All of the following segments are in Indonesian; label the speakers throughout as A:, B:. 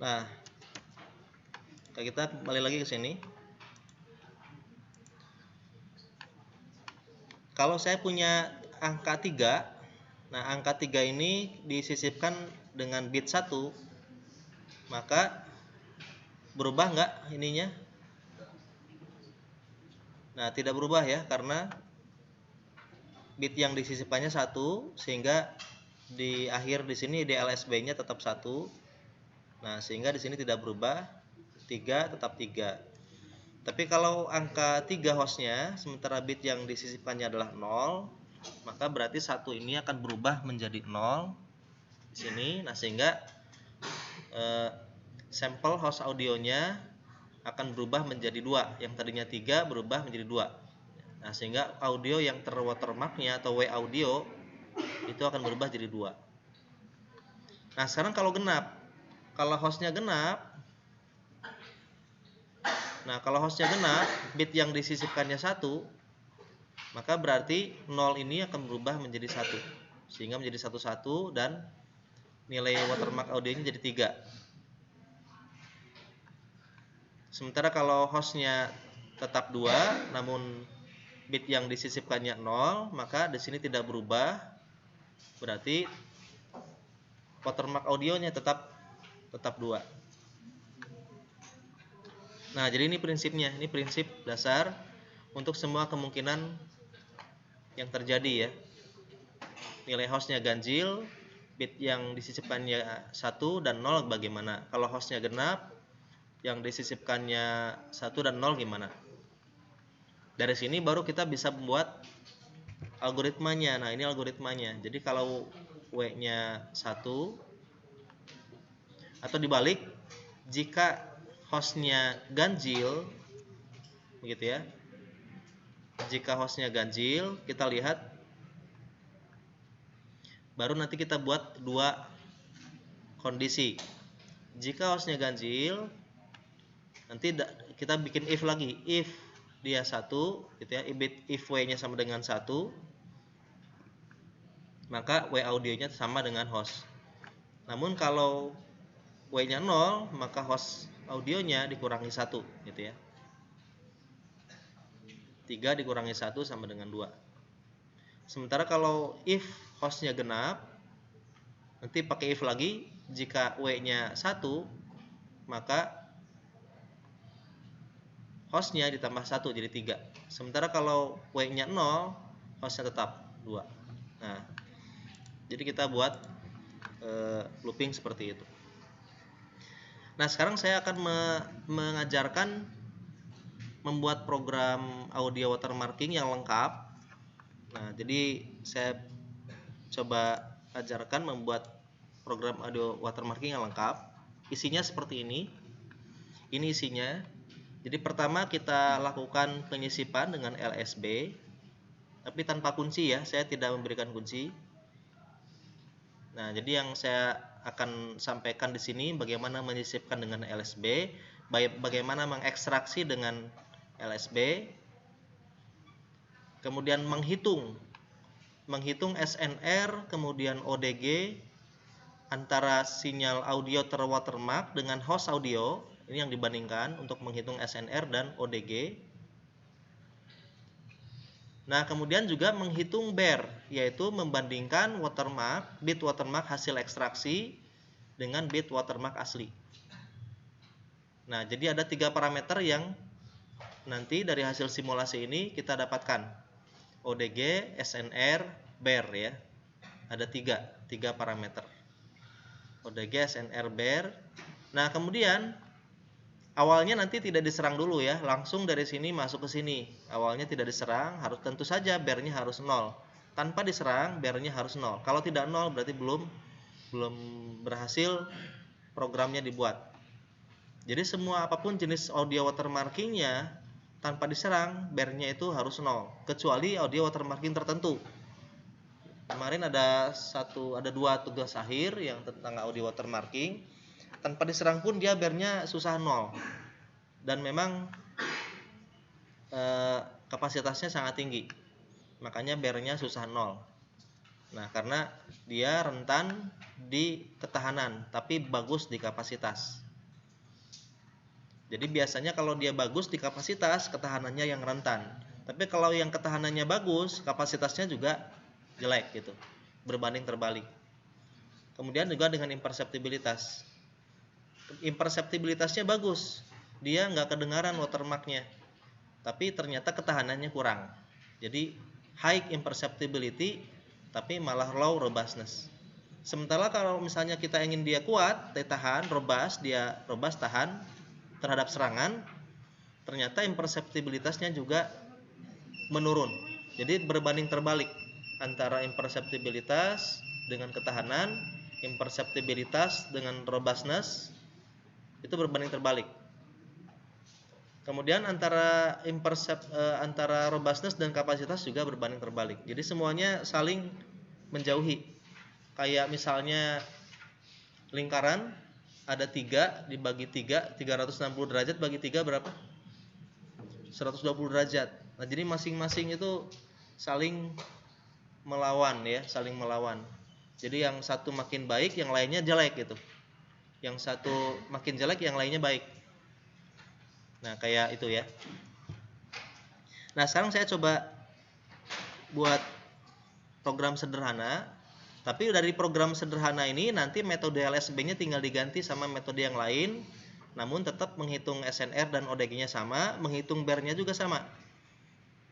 A: Nah, kita kembali lagi ke sini. Kalau saya punya angka 3, nah angka 3 ini disisipkan dengan bit 1, maka berubah nggak ininya? Nah, tidak berubah ya, karena bit yang disisipkannya 1, sehingga di akhir di sini DLSB-nya tetap 1. Nah, sehingga di sini tidak berubah, 3 tetap 3. Tapi kalau angka 3 hostnya, sementara bit yang disisipkannya adalah 0, maka berarti 1 ini akan berubah menjadi 0 di sini. Nah, sehingga sampel host audionya akan berubah menjadi 2. Yang tadinya 3 berubah menjadi 2. Nah, sehingga audio yang terwatermarknya atau W audio itu akan berubah jadi 2. Nah, sekarang kalau genap, kalau hostnya genap, bit yang disisipkannya 1, maka berarti 0 ini akan berubah menjadi 1, sehingga menjadi 11 dan nilai watermark audionya jadi 3. Sementara kalau hostnya tetap 2, namun bit yang disisipkannya 0, maka di sini tidak berubah, berarti watermark audionya tetap 2. Nah, jadi ini prinsipnya, ini prinsip dasar untuk semua kemungkinan yang terjadi ya. Nilai hostnya ganjil, bit yang disisipkannya 1 dan 0 bagaimana? Kalau hostnya genap, yang disisipkannya 1 dan 0 gimana? Dari sini baru kita bisa membuat algoritmanya. Nah, ini algoritmanya. Jadi kalau W-nya 1, atau dibalik, jika hostnya ganjil, begitu ya. Jika hostnya ganjil, kita lihat, baru nanti kita buat 2 kondisi. Jika hostnya ganjil, nanti kita bikin if lagi. If dia 1, gitu ya, if W-nya sama dengan 1, maka W audionya sama dengan host. Namun kalau W-nya 0, maka host audionya dikurangi 1, gitu ya. 3 dikurangi 1 sama dengan 2. Sementara kalau if hostnya genap, nanti pakai if lagi. Jika W-nya 1, maka hostnya ditambah 1 jadi 3. Sementara kalau W-nya 0, hostnya tetap 2. Nah, jadi kita buat looping seperti itu. Nah, sekarang saya akan mengajarkan membuat program audio watermarking yang lengkap. Nah, jadi saya coba ajarkan membuat program audio watermarking yang lengkap. Isinya seperti ini. Ini isinya. Jadi pertama kita lakukan penyisipan dengan LSB, tapi tanpa kunci ya. Saya tidak memberikan kunci. Nah, jadi yang saya akan sampaikan di sini bagaimana menyisipkan dengan LSB, bagaimana mengekstraksi dengan LSB, kemudian menghitung SNR, kemudian ODG antara sinyal audio terwatermark dengan host audio. Ini yang dibandingkan untuk menghitung SNR dan ODG. Nah, kemudian juga menghitung BER, yaitu membandingkan bit watermark hasil ekstraksi dengan bit watermark asli. Nah, jadi ada 3 parameter yang nanti dari hasil simulasi ini kita dapatkan. ODG, SNR, BER ya. Ada 3 parameter. ODG, SNR, BER. Nah, kemudian awalnya nanti tidak diserang dulu ya, langsung dari sini masuk ke sini. Awalnya tidak diserang, harus tentu saja BER-nya harus 0. Tanpa diserang, BER-nya harus 0. Kalau tidak 0 berarti belum berhasil programnya dibuat. Jadi semua apapun jenis audio watermarkingnya tanpa diserang, BER-nya itu harus 0, kecuali audio watermarking tertentu. Kemarin ada 2 tugas akhir yang tentang audio watermarking. Tanpa diserang pun dia BER-nya susah 0. Dan memang kapasitasnya sangat tinggi. Makanya BER-nya susah 0. Nah, karena dia rentan di ketahanan tapi bagus di kapasitas. Jadi biasanya kalau dia bagus di kapasitas, ketahanannya yang rentan. Tapi kalau yang ketahanannya bagus, kapasitasnya juga jelek gitu. Berbanding terbalik. Kemudian juga dengan imperceptibilitas. Imperceptibilitasnya bagus. Dia nggak kedengaran watermarknya. Tapi ternyata ketahanannya kurang. Jadi high imperceptibility tapi malah low robustness. Sementara kalau misalnya kita ingin dia kuat, dia tahan, robust, dia robust tahan terhadap serangan, ternyata imperceptibilitasnya juga menurun. Jadi berbanding terbalik antara imperceptibilitas dengan ketahanan, imperceptibilitas dengan robustness itu berbanding terbalik. Kemudian antara antara robustness dan kapasitas juga berbanding terbalik. Jadi semuanya saling menjauhi. Kayak misalnya lingkaran ada 3 dibagi 3, 360 derajat bagi 3 berapa? 120 derajat. Nah, jadi masing-masing itu saling melawan ya, saling melawan. Jadi yang satu makin baik, yang lainnya jelek gitu. Yang satu makin jelek, yang lainnya baik. Nah, kayak itu ya. Nah, sekarang saya coba buat program sederhana. Tapi dari program sederhana ini nanti metode LSB-nya tinggal diganti sama metode yang lain. Namun tetap menghitung SNR dan ODG-nya sama, menghitung BER-nya juga sama.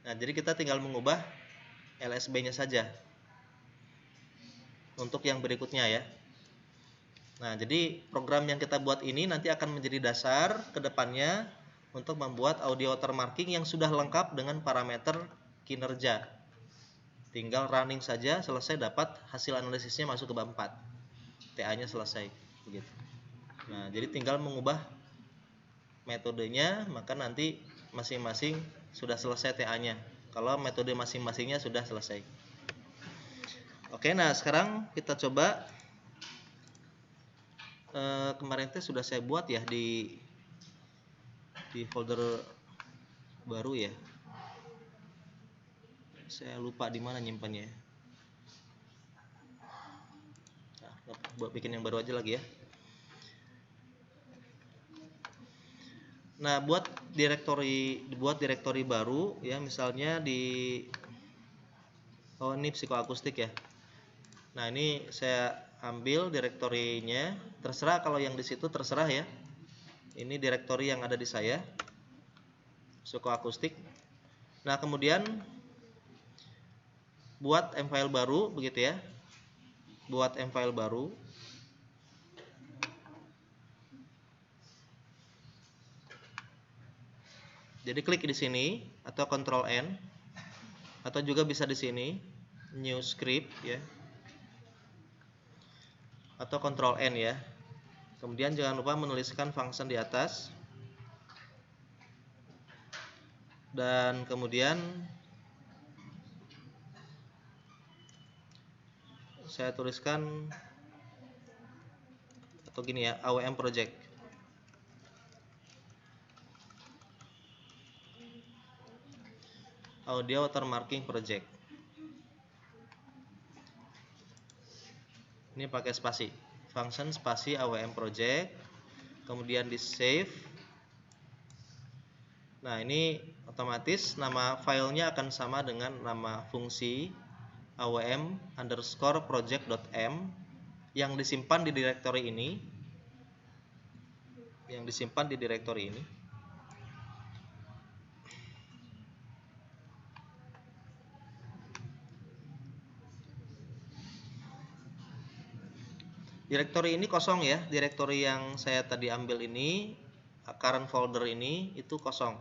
A: Nah, jadi kita tinggal mengubah LSB-nya saja. Untuk yang berikutnya ya. Nah, jadi program yang kita buat ini nanti akan menjadi dasar ke depannya untuk membuat audio watermarking yang sudah lengkap dengan parameter kinerja. Tinggal running saja, selesai, dapat hasil analisisnya masuk ke bab 4. TA-nya selesai begitu. Nah, jadi tinggal mengubah metodenya, maka nanti masing-masing sudah selesai TA-nya. Kalau metode masing-masingnya sudah selesai. Oke, nah sekarang kita coba kemarin itu sudah saya buat ya di folder baru ya. Saya lupa di mana nyimpannya. Nah, buat bikin yang baru aja lagi ya. Nah, buat direktori baru ya, misalnya di ini psikoakustik ya. Nah, ini saya ambil direktorinya, terserah kalau yang di situ terserah ya. Ini direktori yang ada di saya. Psikoakustik. Nah, kemudian buat M-file baru begitu ya. Buat M-file baru. Jadi klik di sini atau Ctrl N atau juga bisa di sini New Script ya. Atau Ctrl N ya. Kemudian jangan lupa menuliskan function di atas. Dan kemudian saya tuliskan atau gini ya, AWM project. Audio watermarking project. Ini pakai spasi. Function spasi AWM project. Kemudian di save. Nah, ini otomatis nama filenya akan sama dengan nama fungsi awm_project.m yang disimpan di direktori ini. Direktori ini kosong ya. Direktori yang saya tadi ambil ini, current folder ini itu kosong.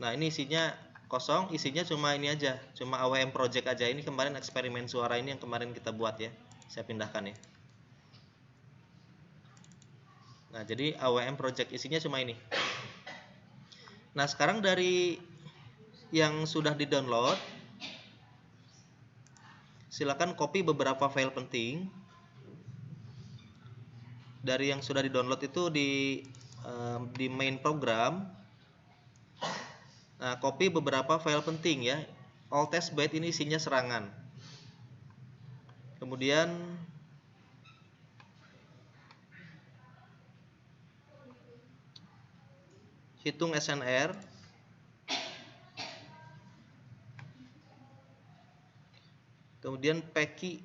A: Nah, ini isinya kosong, isinya cuma ini aja, cuma AWM project aja. Ini kemarin eksperimen suara ini yang kemarin kita buat ya. Saya pindahkan ya. Nah, jadi AWM project isinya cuma ini. Nah, sekarang dari yang sudah di-download, silakan copy beberapa file penting. Dari yang sudah di-download itu di main program. Nah, copy beberapa file penting ya. All test byte ini isinya serangan. Kemudian hitung SNR, kemudian PECI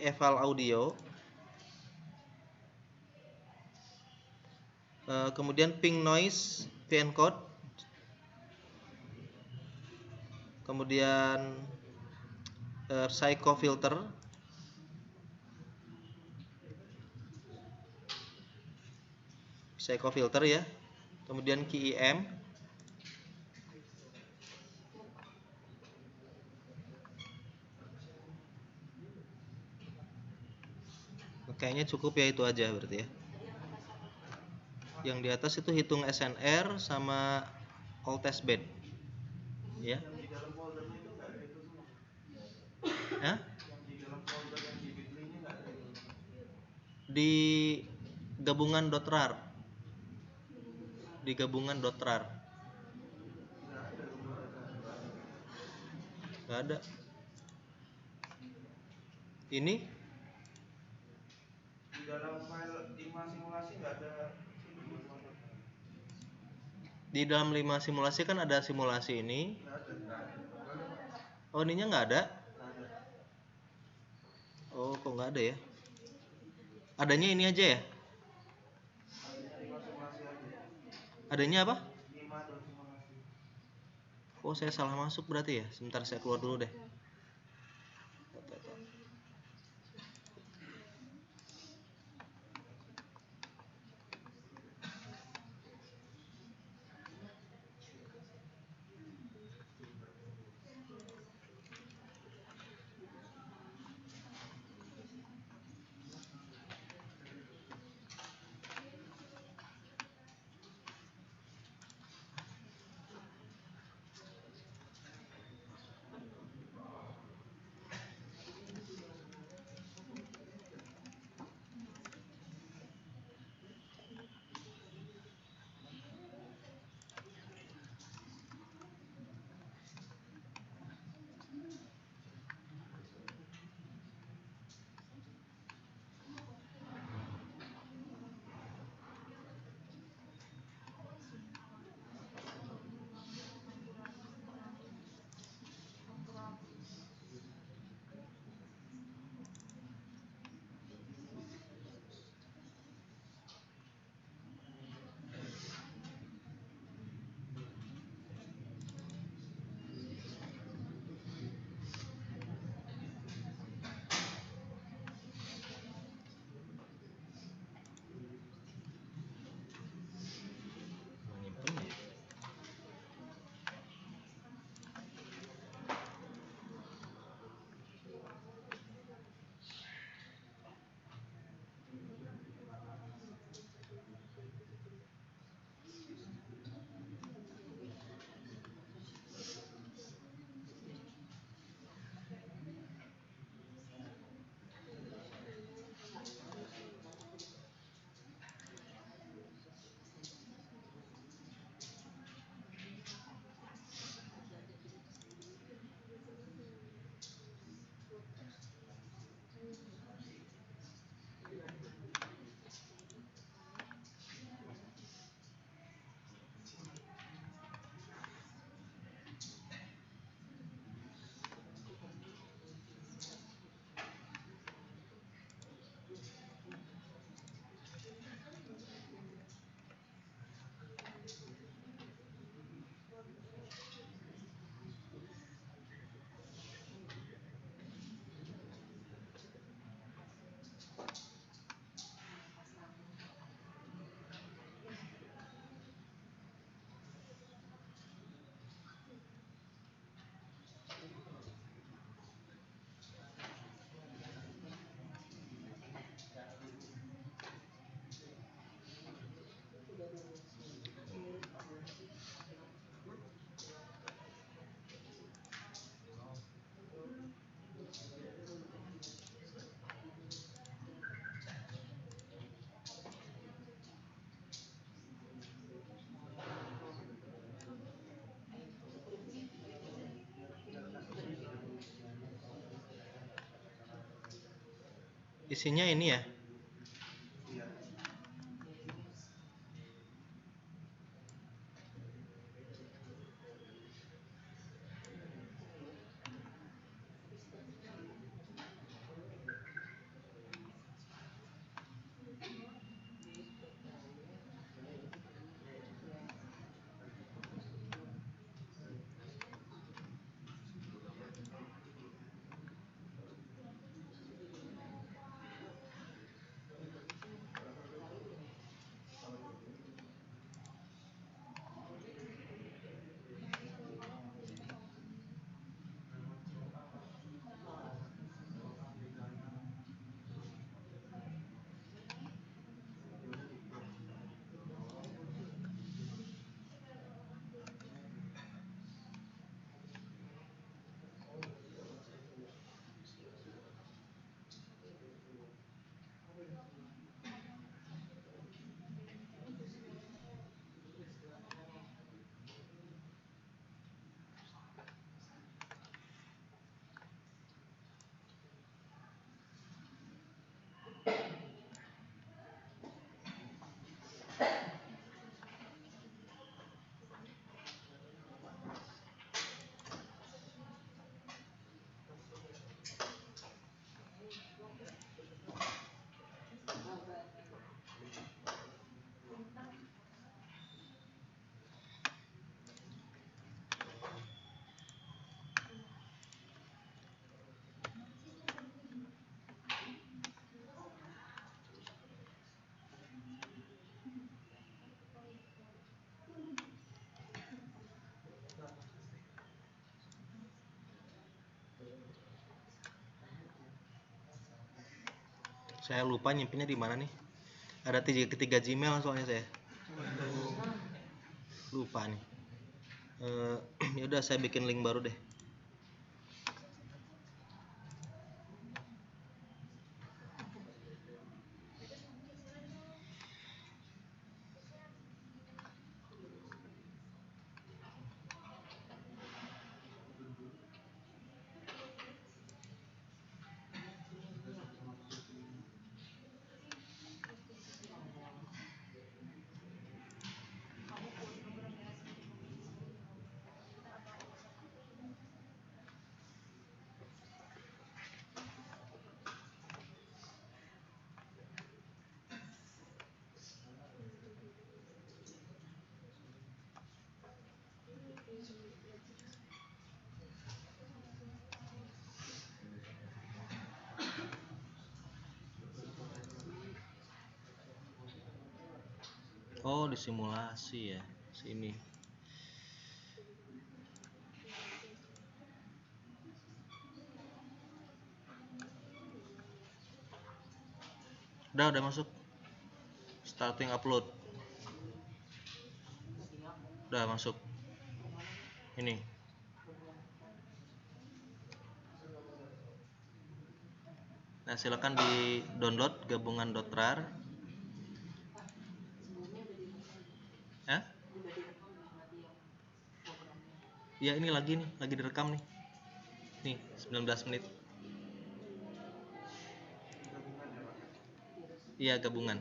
A: eval audio, kemudian ping noise vEncode, kemudian psychofilter, ya, kemudian KEM, kayaknya cukup ya, itu aja berarti ya. Yang di atas itu hitung SNR sama all test bed, ya. Hah? Di gabungan .rar, nggak ada. Ini di dalam file 5 simulasi nggak ada. Di dalam 5 simulasi kan ada simulasi ini. Oh, ininya nggak ada? Oh, kok nggak ada ya? Adanya ini aja ya? Adanya apa? Oh, saya salah masuk berarti ya? Sebentar, saya keluar dulu deh. Isinya ini ya. Saya lupa nyimpennya di mana nih. Ada tiga Gmail soalnya saya. Lupa nih. Ya udah saya bikin link baru deh. Oh, disimulasi ya. Sini. Udah masuk. Starting upload. Udah masuk. Ini. Nah, silakan di download gabungan.rar. Ya? Ya, ini lagi direkam nih. Nih, 19 menit. Iya, gabungan.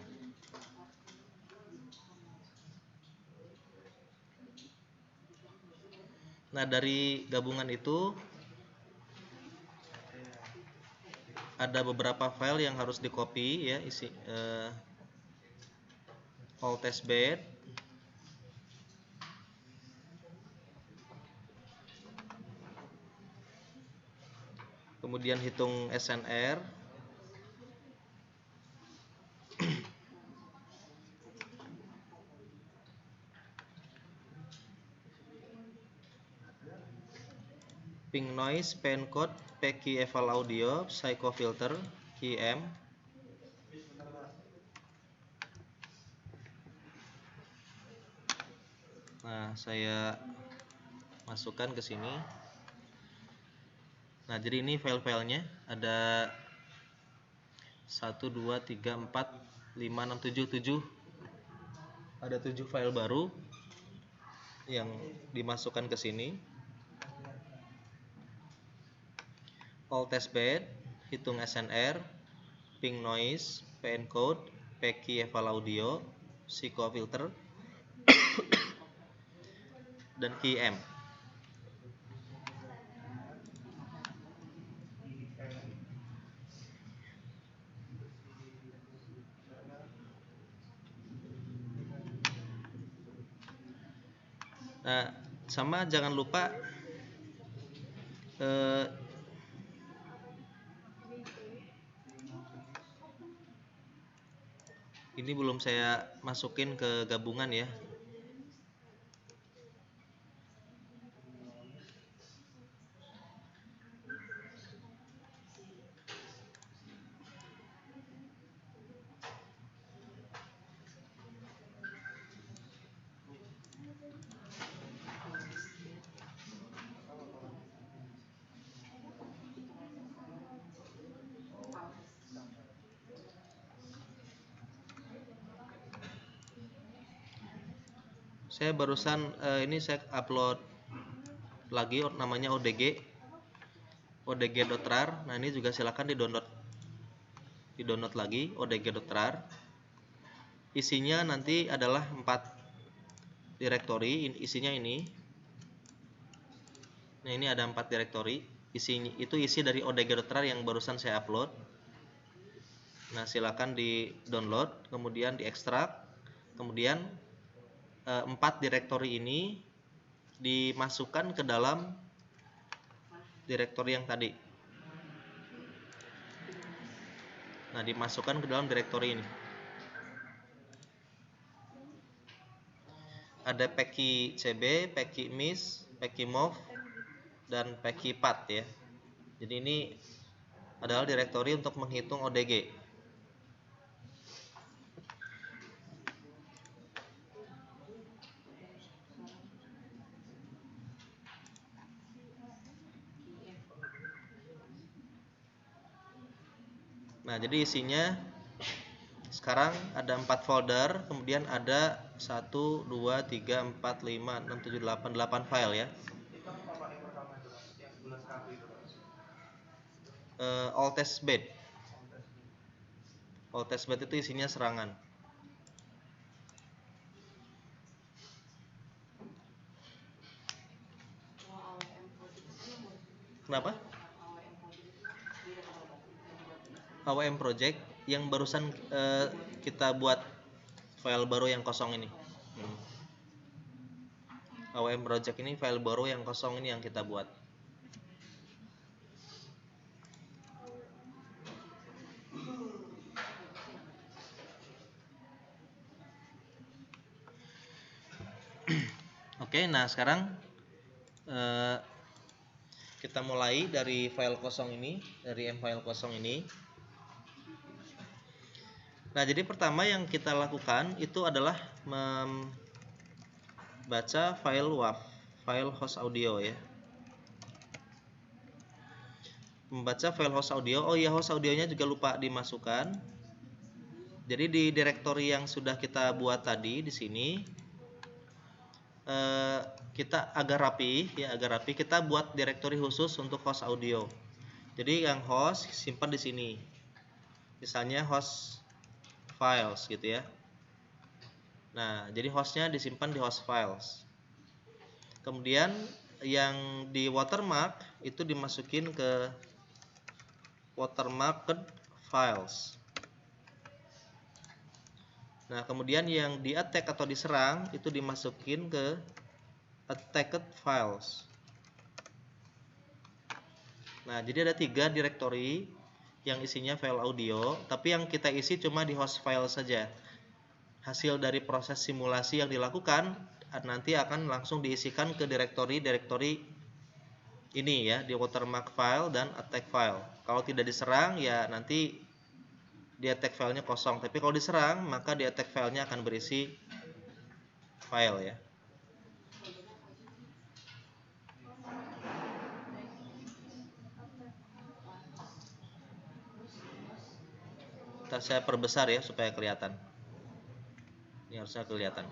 A: Nah, dari gabungan itu ada beberapa file yang harus di copy ya, isi all test bed, kemudian hitung SNR, ping noise, pen code, PK eval audio, psycho filter, QM. Nah, saya masukkan ke sini. Nah, jadi ini file-filenya ada 1 2 3 4 5 6 7 ada 7 file baru yang dimasukkan ke sini. All test bed, hitung SNR, ping noise, pen code, PK eval audio, psycho filter, dan QM. Nah, sama jangan lupa ini belum saya masukin ke gabungan ya. Saya barusan ini saya upload lagi namanya odg.rar. Nah, ini juga silakan di-download lagi odg.rar. Isinya nanti adalah 4 directory, isinya ini. Nah, ini ada 4 directory. Itu isi dari odg.rar yang barusan saya upload. Nah, silakan di-download, kemudian diekstrak, kemudian 4 directory ini dimasukkan ke dalam directory yang tadi. Nah, dimasukkan ke dalam directory ini. Ada peki cb, peki mis, peki mov, dan peki pat ya. Jadi ini adalah directory untuk menghitung ODG. Nah, jadi isinya sekarang ada 4 folder, kemudian ada 1, 2, 3, 4, 5, 6, 7, 8, 8 file ya. All test bed. All test bed itu isinya serangan. Kenapa? AWM project yang barusan kita buat file baru yang kosong ini. AWM project ini file baru yang kosong ini yang kita buat. Oke, nah sekarang kita mulai dari file kosong ini, dari file kosong ini. Nah, jadi pertama yang kita lakukan itu adalah membaca file WAV, file host audio ya. Membaca file host audio. Oh iya, host audionya juga lupa dimasukkan. Jadi di direktori yang sudah kita buat tadi di sini kita agar rapi ya, agar rapi kita buat direktori khusus untuk host audio. Jadi yang host simpan di sini. Misalnya host files gitu ya. Nah, jadi hostnya disimpan di host files. Kemudian yang di watermark itu dimasukin ke watermarked files. Nah, kemudian yang di attack atau diserang itu dimasukin ke attacked files. Nah, jadi ada 3 directory yang isinya file audio, tapi yang kita isi cuma di host file saja. Hasil dari proses simulasi yang dilakukan nanti akan langsung diisikan ke direktori ini ya, di watermark file dan attack file. Kalau tidak diserang ya nanti di attack filenya kosong, tapi kalau diserang maka di attack filenya akan berisi file ya. Ntar saya perbesar ya supaya kelihatan. Ini harusnya kelihatan.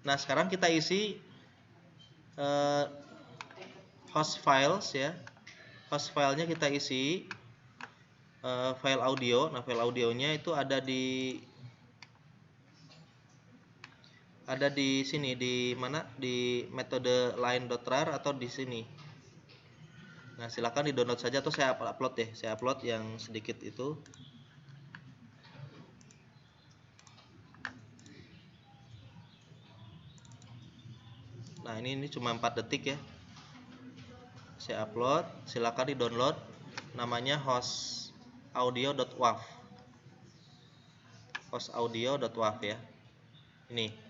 A: Nah, sekarang kita isi host files ya. Host filenya kita isi file audio. Nah, file audionya itu ada di sini, di mana? Di metode line.rar atau di sini. Nah, silakan di-download saja atau saya upload deh. Saya upload yang sedikit itu. Nah, ini cuma 4 detik ya. Saya upload, silakan di-download. Namanya hostaudio.wav. hostaudio.wav ya. Ini.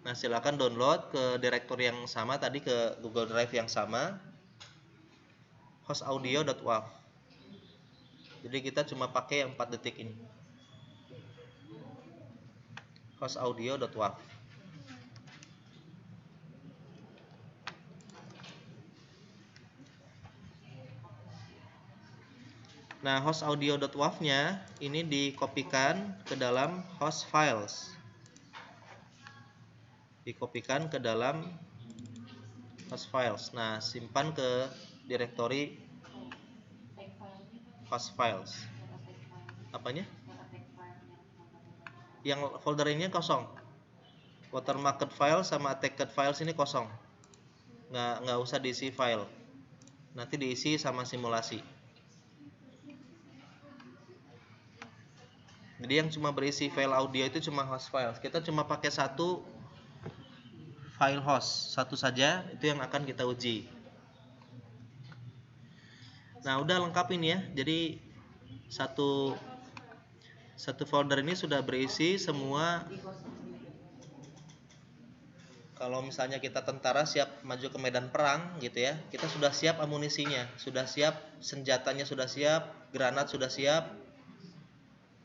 A: Nah, silakan download ke direktori yang sama tadi, ke Google Drive yang sama. hostaudio.wav. Jadi kita cuma pakai yang 4 detik ini. hostaudio.wav. Nah, hostaudio.wav-nya ini dikopikan ke dalam host files. Dikopikan ke dalam host files. Nah, simpan ke direktori host files. Apanya? Yang folder ini kosong. Watermarked file sama attacked files ini kosong. Nggak usah diisi file. Nanti diisi sama simulasi. Jadi yang cuma berisi file audio itu cuma host files. Kita cuma pakai satu file host, satu saja, itu yang akan kita uji. Nah, udah lengkap ini ya. Jadi satu folder ini sudah berisi semua. Kalau misalnya kita tentara siap maju ke medan perang gitu ya, kita sudah siap amunisinya, sudah siap senjatanya, sudah siap granat, sudah siap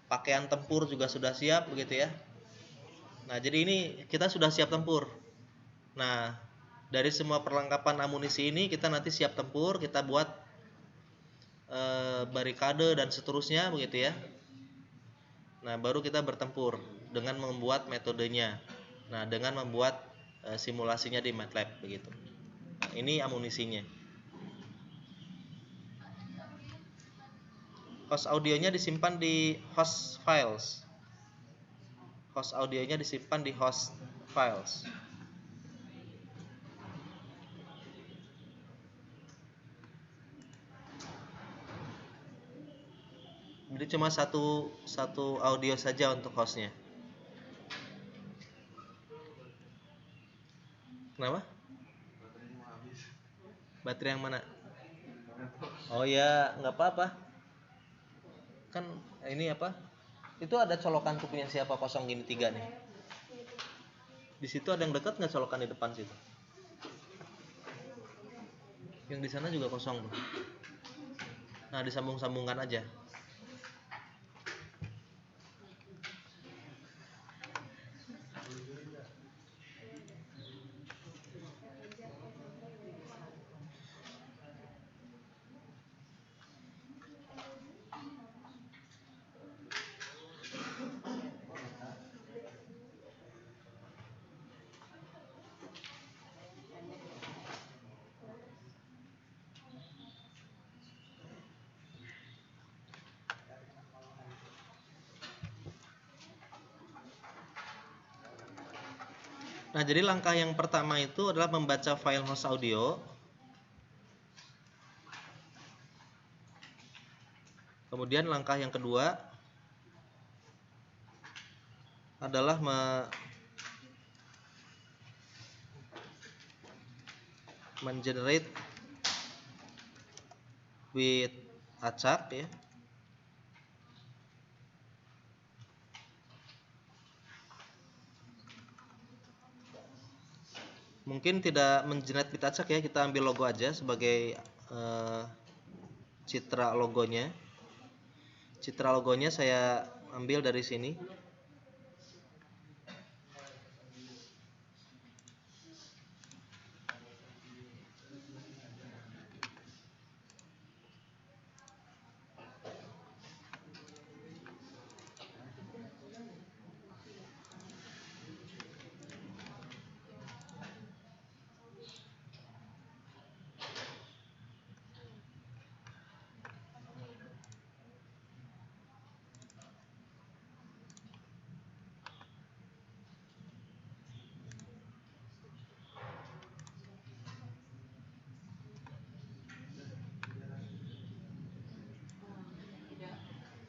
A: pakaian tempur juga sudah siap begitu ya. Nah, jadi ini kita sudah siap tempur. Nah, Dari semua perlengkapan amunisi ini kita nanti siap tempur, kita buat barikade dan seterusnya begitu ya. Nah, baru kita bertempur dengan membuat metodenya. Nah, dengan membuat simulasinya di MATLAB begitu. Nah, ini amunisinya. Host audionya disimpan di host files. Host audionya disimpan di host files. Jadi cuma satu audio saja untuk hostnya. Kenapa? Baterai yang mana? Oh ya, nggak apa-apa. Kan ini apa? Itu ada colokan punya siapa 0 gini 3 nih. Di situ ada yang dekat nggak colokan di depan situ? Yang di sana juga kosong tuh. Nah, disambung-sambungkan aja. Nah, jadi langkah yang pertama itu adalah membaca file host audio. Kemudian langkah yang kedua adalah mengenerate bit acak ya. Mungkin tidak mengenerate bit acak ya, kita ambil logo aja sebagai citra logonya. Citra logonya saya ambil dari sini.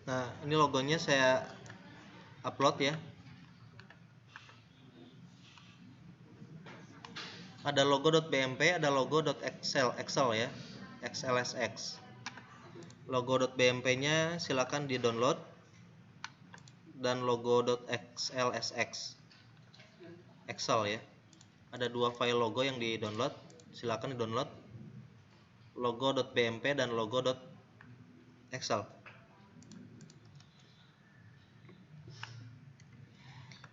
A: Nah, ini logonya saya upload ya. Ada logo.bmp, ada logo.excel ya. XLSX. Logo.bmp-nya silakan di-download dan logo.xlsx. Excel ya. Ada 2 file logo yang di-download, silakan di-download. Logo.bmp dan logo.excel.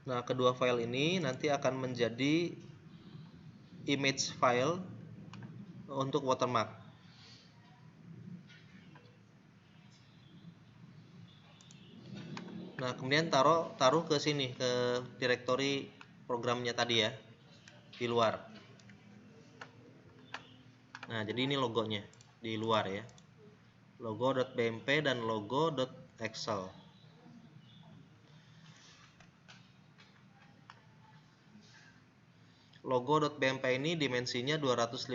A: Nah, kedua file ini nanti akan menjadi image file untuk watermark. Nah, kemudian taruh ke sini, ke direktori programnya tadi ya, di luar. Nah, jadi ini logonya di luar ya. Logo.bmp dan logo.excel. Logo.bmp ini dimensinya 252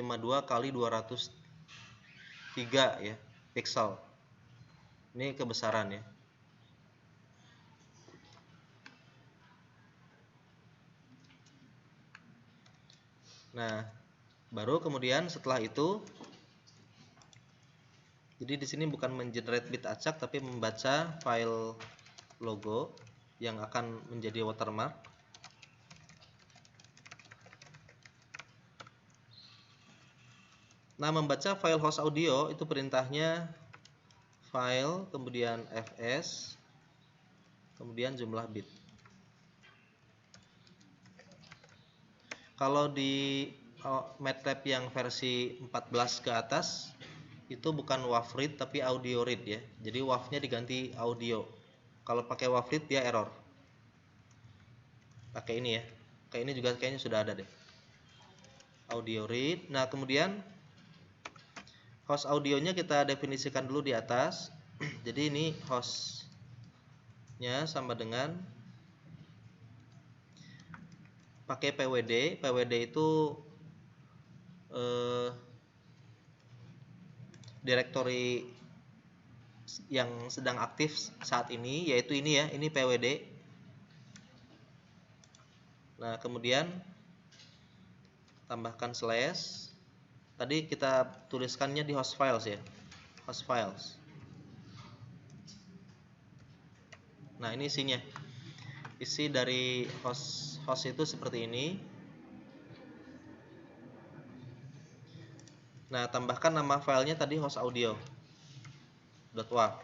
A: kali 203 ya, pixel. Ini kebesaran ya. Nah, baru kemudian setelah itu, jadi di sini bukan mengenerate bit acak tapi membaca file logo yang akan menjadi watermark. Nah, membaca file host audio itu perintahnya file, kemudian fs, kemudian jumlah bit. Kalau di MATLAB yang versi 14 ke atas itu bukan WAV read tapi audio read ya. Jadi WAV-nya diganti audio. Kalau pakai WAV read dia error. Pakai ini ya. Kayak ini juga kayaknya sudah ada deh. Audio read. Nah, kemudian host audionya kita definisikan dulu di atas. Jadi ini hostnya sama dengan pakai PWD. PWD itu direktori yang sedang aktif saat ini, yaitu ini ya, ini PWD. Nah, kemudian tambahkan slash. Tadi kita tuliskannya di host files ya, host files. Nah, ini isinya. Isi dari host itu seperti ini. Nah, tambahkan nama filenya tadi host audio .wav.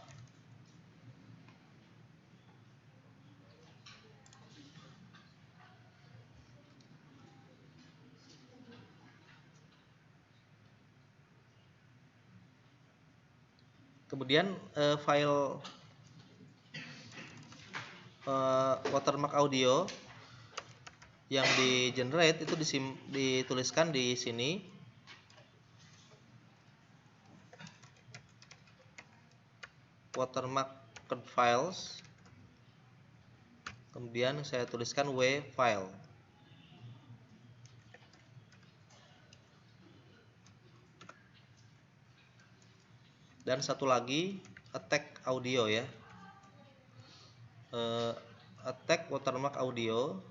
A: Kemudian file watermark audio yang di generate itu dituliskan di sini. Watermark files. Kemudian saya tuliskan w file. Dan satu lagi attack audio ya. Attack watermark audio.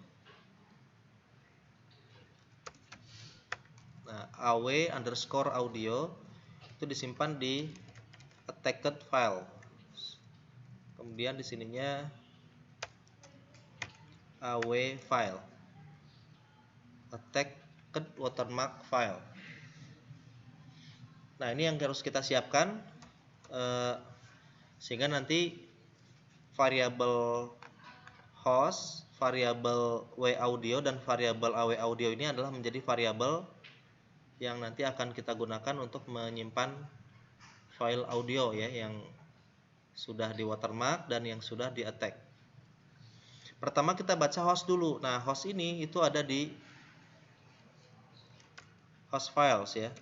A: Nah, aw_audio itu disimpan di attacked file. Kemudian di sininya aw file. Attacked watermark file. Nah, ini yang harus kita siapkan sehingga nanti variabel host, variabel w audio dan variabel aw audio ini adalah menjadi variabel yang nanti akan kita gunakan untuk menyimpan file audio ya, yang sudah di watermark dan yang sudah di attack. Pertama kita baca host dulu. Nah, host ini itu ada di host files ya.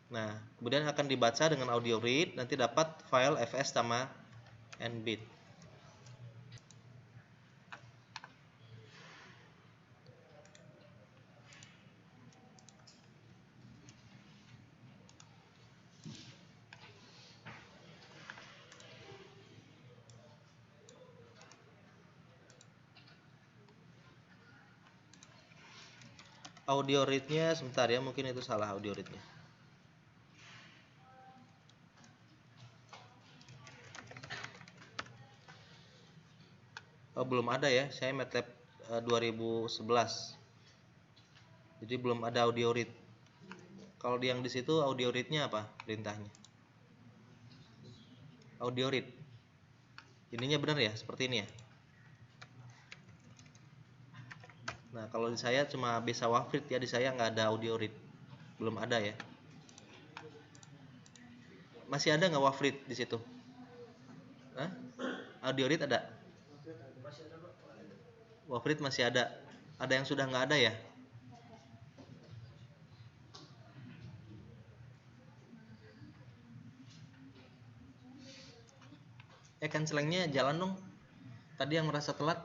A: Nah, kemudian akan dibaca dengan audio read, nanti dapat file fs sama nbit. Audio read-nya sebentar ya, mungkin itu salah audio read-nya. Oh, belum ada ya, saya MATLAB 2011. Jadi belum ada audio read. Kalau yang di situ audio read-nya apa perintahnya? Audio read. Ininya benar ya, seperti ini ya. Nah, kalau di saya cuma bisa WAV read ya, di saya nggak ada audio read. Belum ada ya. Masih ada nggak WAV read di situ? Hah? Audio read ada? WAV read masih ada. Ada yang sudah nggak ada ya? Cancelingnya jalan dong. Tadi yang merasa telat,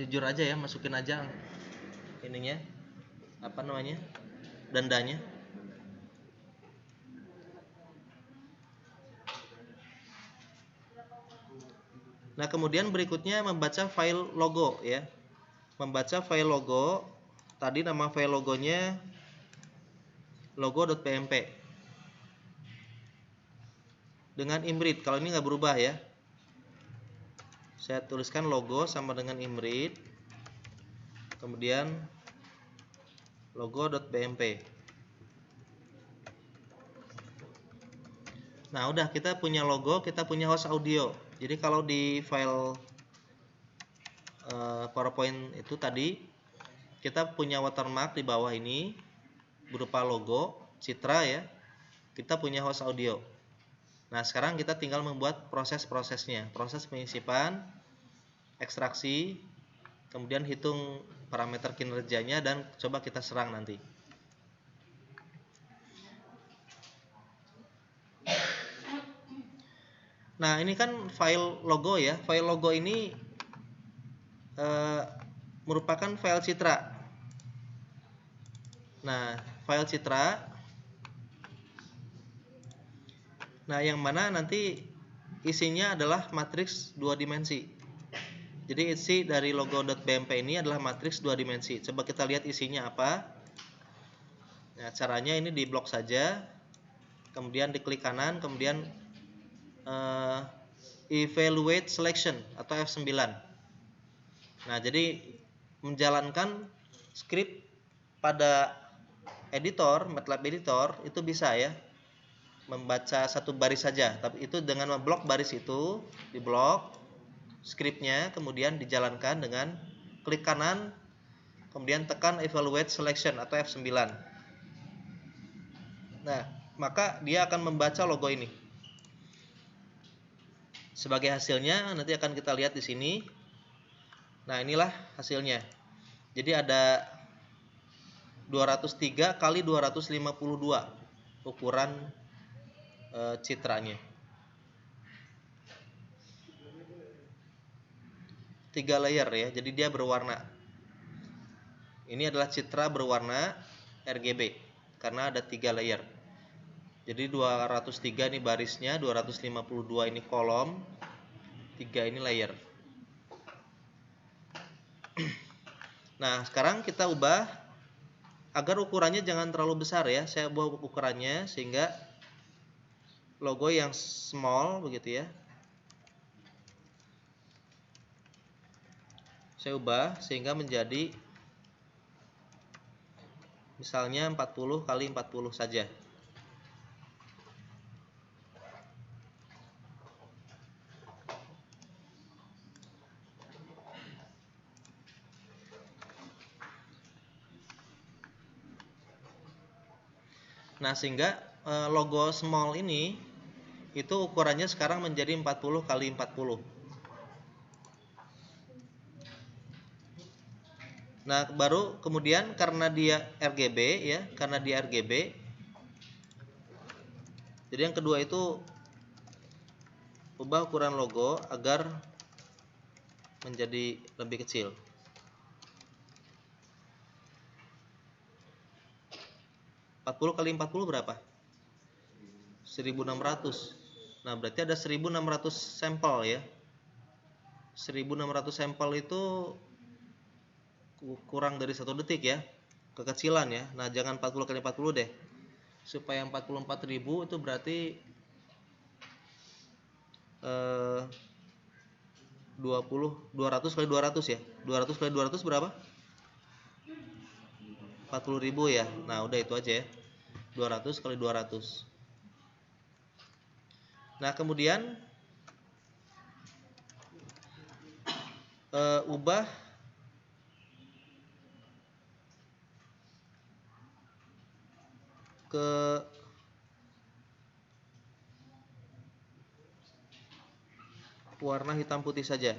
A: jujur aja ya, masukin aja ininya, apa namanya, dandanya. Nah, kemudian berikutnya membaca file logo ya. Membaca file logo. Tadi nama file logonya logo.pmp dengan imread. Kalau ini nggak berubah ya. Saya tuliskan logo sama dengan imread. Kemudian logo.pmp. Nah, udah, kita punya logo, kita punya host audio. Jadi kalau di file PowerPoint itu tadi kita punya watermark di bawah ini berupa logo, citra ya. Kita punya host audio. Nah, sekarang kita tinggal membuat proses-prosesnya. Proses penyisipan, ekstraksi, kemudian hitung parameter kinerjanya dan coba kita serang nanti. Nah, ini kan file logo ya. File logo ini merupakan file citra. Nah, file citra. Nah, yang mana nanti isinya adalah matriks 2 dimensi. Jadi isi dari logo.bmp ini adalah matriks 2 dimensi. Coba kita lihat isinya apa. Nah, caranya ini di blok saja. Kemudian diklik kanan, kemudian evaluate selection atau F9. Nah, jadi menjalankan script pada editor, MATLAB editor itu bisa ya. Membaca satu baris saja, tapi itu dengan memblok baris itu, diblok scriptnya, kemudian dijalankan dengan klik kanan, kemudian tekan evaluate selection atau F9. Nah, maka dia akan membaca logo ini. Sebagai hasilnya nanti akan kita lihat di sini. Nah, inilah hasilnya. Jadi ada 203 kali 252 ukuran citranya. 3 layer ya, jadi dia berwarna. Ini adalah citra berwarna RGB karena ada 3 layer. Jadi 203 ini barisnya, 252 ini kolom, 3 ini layer. Nah, sekarang kita ubah agar ukurannya jangan terlalu besar ya. Saya ubah ukurannya sehingga logo yang small begitu ya. Saya ubah sehingga menjadi misalnya 40 kali 40 saja. Nah, sehingga logo small ini itu ukurannya sekarang menjadi 40 kali 40. Nah, baru kemudian karena dia RGB ya, karena dia RGB. Jadi yang kedua itu ubah ukuran logo agar menjadi lebih kecil. 40 kali 40 berapa? 1600. Nah, berarti ada 1600 sampel ya. 1600 sampel itu kurang dari 1 detik ya. Kekecilan ya. Nah, jangan 40 kali 40 deh. Supaya 44.000 itu berarti 200 kali 200 ya. 200 kali 200 berapa? 40.000 ya. Nah, udah itu aja ya. 200 kali 200. Nah, kemudian ubah ke warna hitam putih saja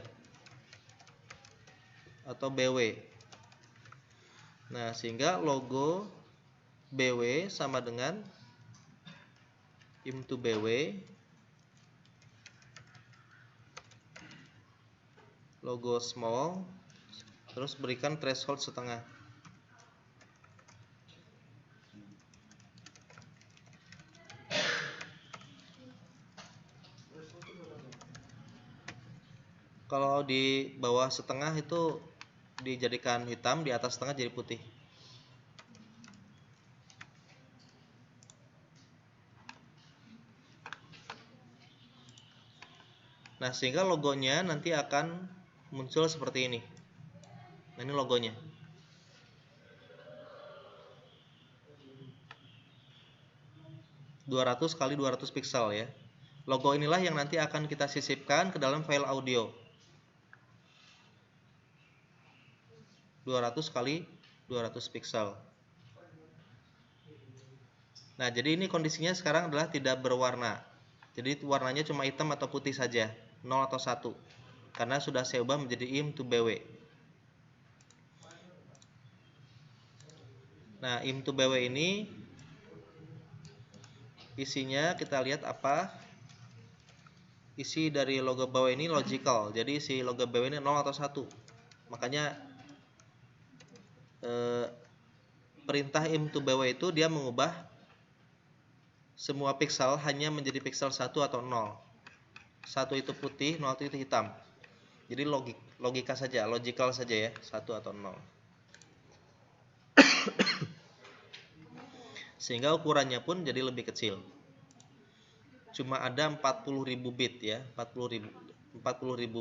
A: atau BW. Nah, sehingga logo BW sama dengan into BW logo small, terus berikan threshold setengah. Kalau di bawah setengah itu dijadikan hitam, di atas setengah jadi putih. Nah, sehingga logonya nanti akan muncul seperti ini. Nah, ini logonya. (200 kali 200 pixel ya. Logo inilah yang nanti akan kita sisipkan ke dalam file audio. 200 kali 200 pixel. Nah, jadi ini kondisinya sekarang adalah tidak berwarna. Jadi warnanya cuma hitam atau putih saja, 0 atau 1. Karena sudah saya ubah menjadi IM2BW. Nah, IM2BW ini isinya kita lihat apa? Isi dari logo bawah ini logical. Jadi isi logo bawah ini 0 atau 1. Makanya perintah IM2BW itu dia mengubah semua pixel hanya menjadi pixel 1 atau 0. 1 itu putih, 0 itu hitam. Jadi logika saja, logical saja ya, 1 atau 0. Sehingga ukurannya pun jadi lebih kecil. Cuma ada 40.000 bit ya, 40.000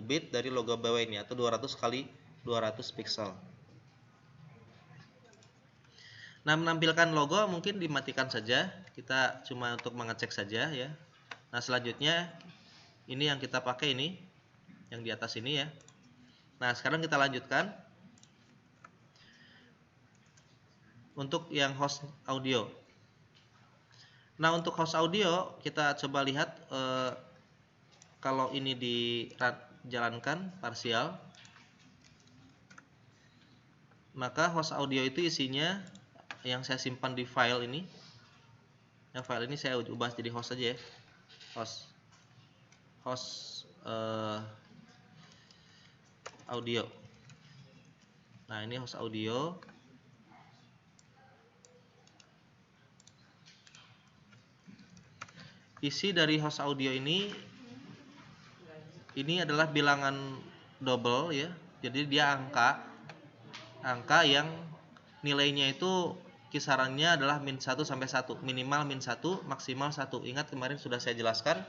A: bit dari logo bawah ini atau 200 kali 200 pixel. Nah, menampilkan logo mungkin dimatikan saja. Kita cuma untuk mengecek saja ya. Nah, selanjutnya ini yang kita pakai ini, yang di atas ini ya. Nah, sekarang kita lanjutkan untuk yang host audio. Nah, untuk host audio kita coba lihat kalau ini dijalankan parsial, maka host audio itu isinya yang saya simpan di file ini. Yang file ini saya ubah jadi host saja ya. Host audio. Nah, ini host audio. Isi dari host audio ini adalah bilangan double ya. Jadi dia angka yang nilainya itu kisarannya adalah -1 sampai 1, minimal -1, maksimal 1. Ingat kemarin sudah saya jelaskan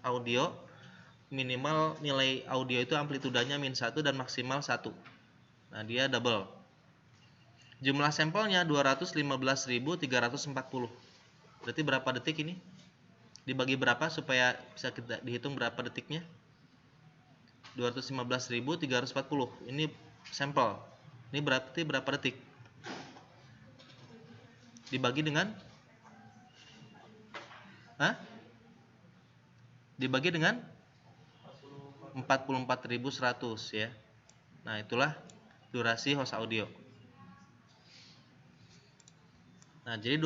A: audio minimal nilai audio itu amplitudanya -1 dan maksimal 1. Nah, dia double. Jumlah sampelnya 215.340. Berarti berapa detik ini? Dibagi berapa supaya bisa kita dihitung berapa detiknya? 215.340. Ini sampel. Ini berarti berapa detik? Dibagi dengan Dibagi dengan 44.100 ya. Nah, itulah durasi host audio. Nah, jadi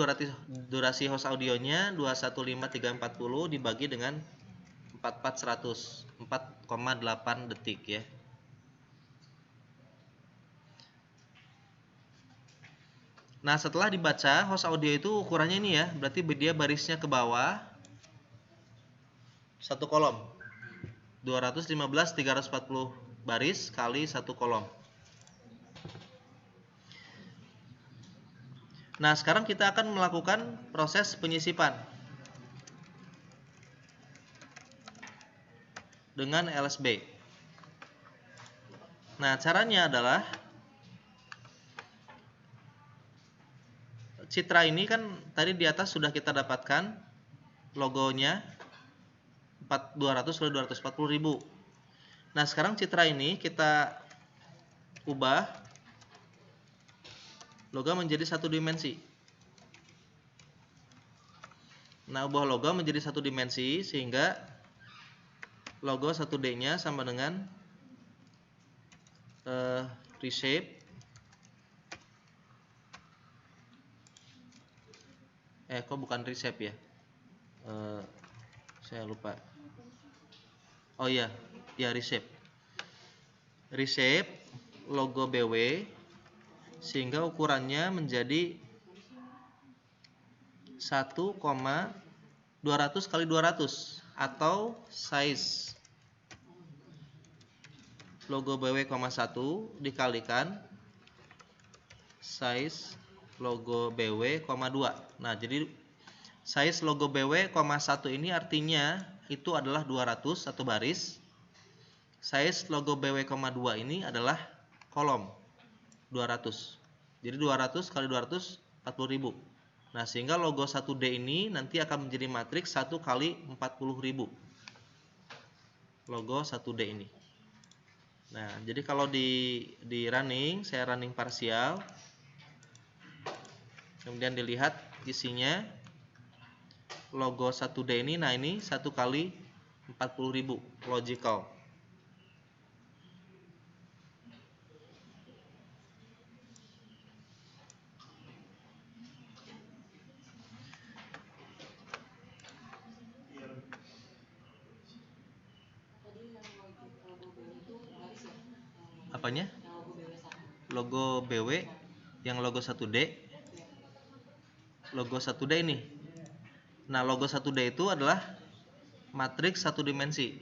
A: durasi host audionya 215.340 dibagi dengan 4,400, 4,8 detik ya. Nah, setelah dibaca host audio itu ukurannya ini ya, berarti dia barisnya ke bawah satu kolom. 215.340 baris kali satu kolom. Nah, sekarang kita akan melakukan proses penyisipan dengan LSB. Nah, caranya adalah citra ini kan tadi di atas sudah kita dapatkan logonya 200 kali 240.000. Nah, sekarang citra ini kita ubah logo menjadi satu dimensi. Nah, ubah logo menjadi satu dimensi sehingga logo 1D-nya sama dengan reshape. Kok bukan reshape ya? Saya lupa. Oh iya, ya reshape. Reshape logo BW sehingga ukurannya menjadi 1,200 kali 200 atau size logo BW, 1 dikalikan size logo BW, 2. Nah, jadi size logo BW, 1 ini artinya itu adalah 200 satu baris. Size logo BW, 2 ini adalah kolom 200. Jadi 200 kali 200 40.000. Nah, sehingga logo 1D ini nanti akan menjadi matriks 1 kali 40.000. Logo 1D ini. Nah, jadi kalau di running, saya running parsial. Kemudian dilihat isinya. Logo 1D ini, nah ini 1 kali 40.000 logical. Apanya? Logo BW yang logo 1D. Logo 1D ini. Nah, logo 1D itu adalah matriks 1 dimensi.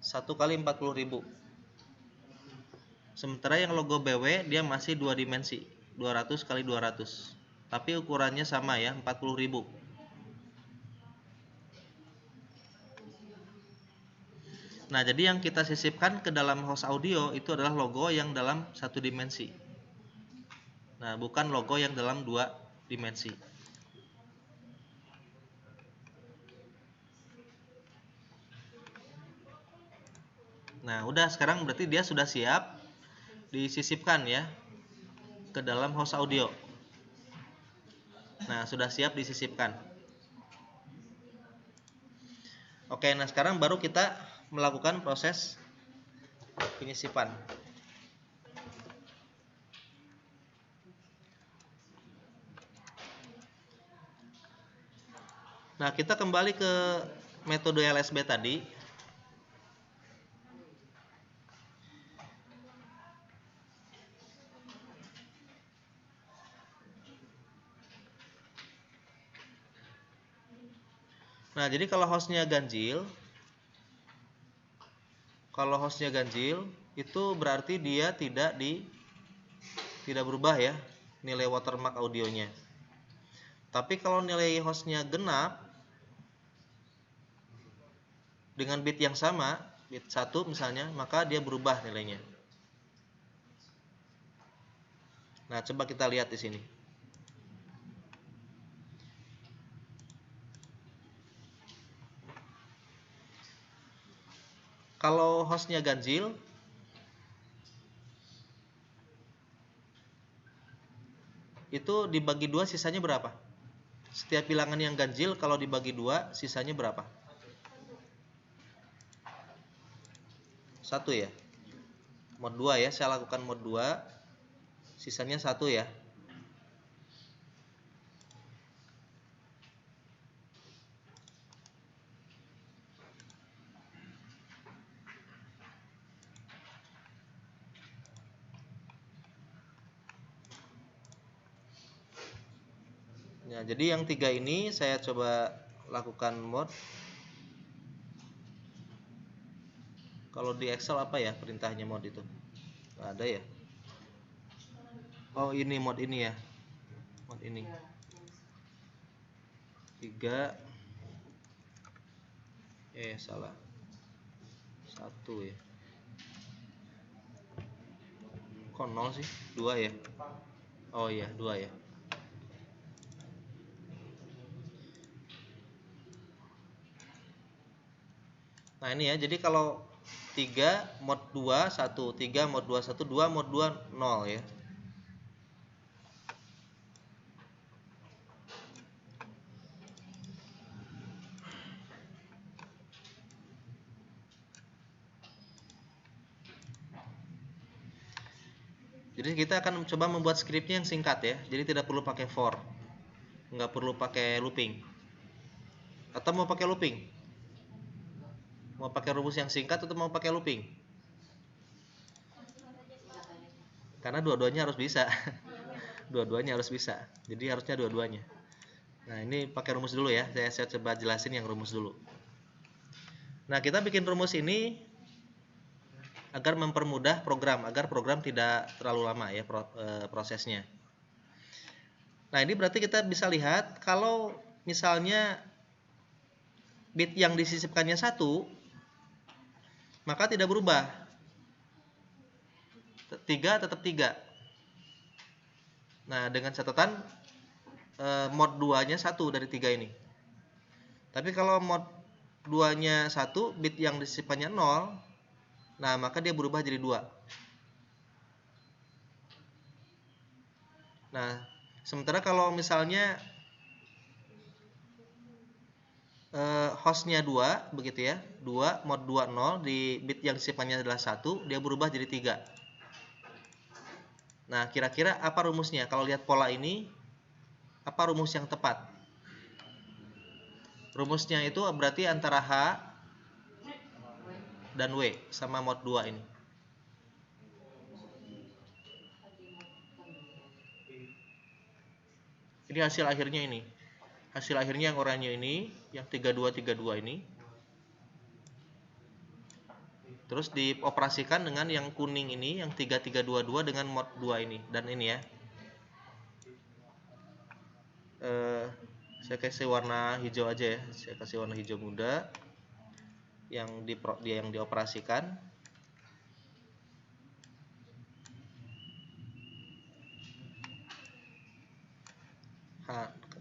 A: 1 kali 40.000. Sementara yang logo BW dia masih 2 dimensi, 200 kali 200. Tapi ukurannya sama ya, 40.000. Nah, jadi yang kita sisipkan ke dalam host audio itu adalah logo yang dalam 1 dimensi. Nah, bukan logo yang dalam 2 dimensi. Nah, udah, sekarang berarti dia sudah siap disisipkan ya ke dalam host audio. Nah, sudah siap disisipkan. Oke, nah sekarang baru kita melakukan proses penyisipan. Nah, kita kembali ke metode LSB tadi. Nah, jadi kalau hostnya ganjil, itu berarti dia tidak berubah ya nilai watermark audionya. Tapi kalau nilai hostnya genap dengan bit yang sama, bit 1 misalnya, maka dia berubah nilainya. Nah, coba kita lihat di sini. Kalau hostnya ganjil, itu dibagi 2 sisanya berapa? Setiap bilangan yang ganjil kalau dibagi 2 sisanya berapa? 1 ya. Mod 2 ya, saya lakukan mod 2. Sisanya 1 ya. Ya, jadi yang 3 ini saya coba lakukan mod. Kalau di Excel apa ya perintahnya mod itu? Nggak ada ya? Oh, ini mod ini ya. Mod ini. 3. Salah. 1 ya. Kok 0 sih? 2 ya? Oh iya, 2 ya. Nah, ini ya. Jadi kalau 3 mod 2 1, 3 mod 2 1, 2 mod 2 0 ya. Jadi kita akan coba membuat skripnya yang singkat ya. Jadi tidak perlu pakai for. Nggak perlu pakai looping. Atau mau pakai looping? Mau pakai rumus yang singkat atau mau pakai looping? Karena dua-duanya harus bisa. Dua-duanya harus bisa. Jadi harusnya dua-duanya. Nah, ini pakai rumus dulu ya. Saya coba jelasin yang rumus dulu. Nah, kita bikin rumus ini agar mempermudah program, agar program tidak terlalu lama ya prosesnya. Nah, ini berarti kita bisa lihat kalau misalnya bit yang disisipkannya 1, maka tidak berubah. 3 tetap 3. Nah, dengan catatan mod 2-nya 1 dari 3 ini. Tapi kalau mod 2-nya 1, bit yang disisipkannya 0, nah maka dia berubah jadi 2. Nah, Sementara kalau misalnya hostnya 2 begitu ya, 2 mod 2 0 di bit yang disimpannya adalah 1, dia berubah jadi 3. Nah, kira-kira apa rumusnya? Kalau lihat pola ini, apa rumus yang tepat? Rumusnya itu berarti antara H dan W sama mod 2 ini. Ini hasil akhirnya ini. Hasil akhirnya yang oranye ini, yang 3232 ini. Terus dioperasikan dengan yang kuning ini, yang 3322 dengan mod 2 ini. Dan ini ya. Saya kasih warna hijau aja ya. Saya kasih warna hijau muda yang dioperasikan.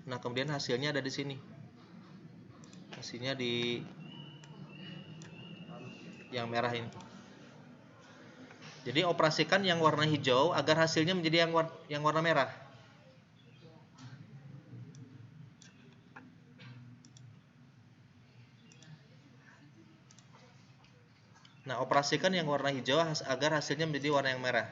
A: Nah, kemudian hasilnya ada di sini. Hasilnya di yang merah ini. Jadi operasikan yang warna hijau agar hasilnya menjadi yang warna merah. Nah, operasikan yang warna hijau agar hasilnya menjadi warna yang merah.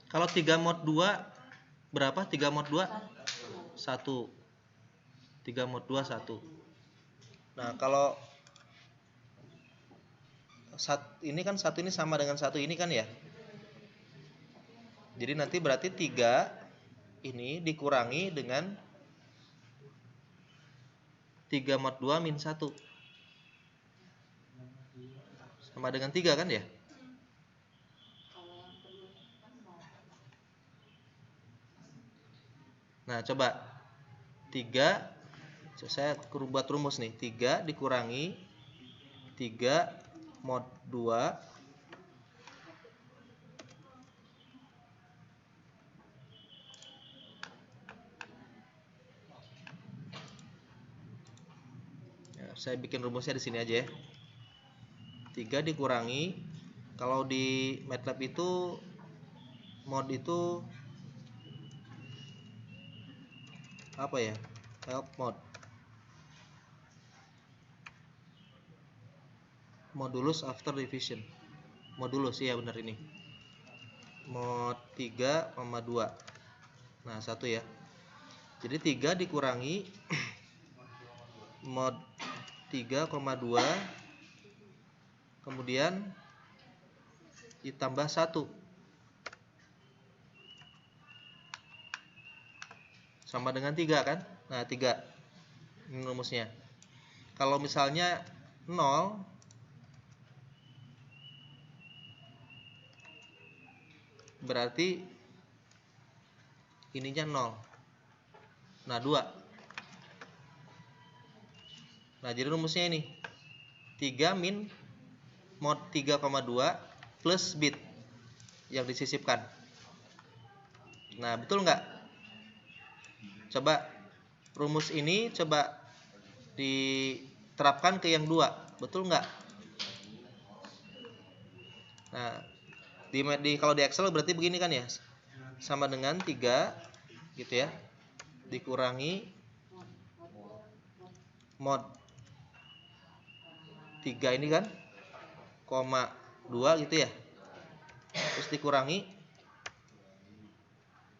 A: Kalau 3 mod 2 berapa? 3 mod 2? 1. 3 mod 2 1. Nah, kalau ini kan 1 ini sama dengan 1 ini kan ya. Jadi nanti berarti 3 ini dikurangi dengan 3 mod 2 min 1. Sama dengan 3 kan ya? Nah, coba 3, saya buat rumus nih. 3 dikurangi 3 mod 2 ya, saya bikin rumusnya di sini aja ya. 3 dikurangi, kalau di MATLAB itu mod itu apa ya? Help mod. Modulus after division. Modulus ya benar ini. Mod 3, 2. Nah, 1 ya. Jadi 3 dikurangi mod 3, 2 kemudian ditambah 1 sama dengan 3 kan? Nah, 3 ini rumusnya. Kalau misalnya 0 berarti ininya 0. Nah, 2. Nah, jadi rumusnya ini 3 min mod 3, 2 plus bit yang disisipkan. Nah, betul nggak? Coba rumus ini coba diterapkan ke yang 2. Betul nggak? Nah, kalau di Excel berarti begini kan ya, sama dengan 3 gitu ya, dikurangi mod 3 ini kan, koma 2 gitu ya, terus dikurangi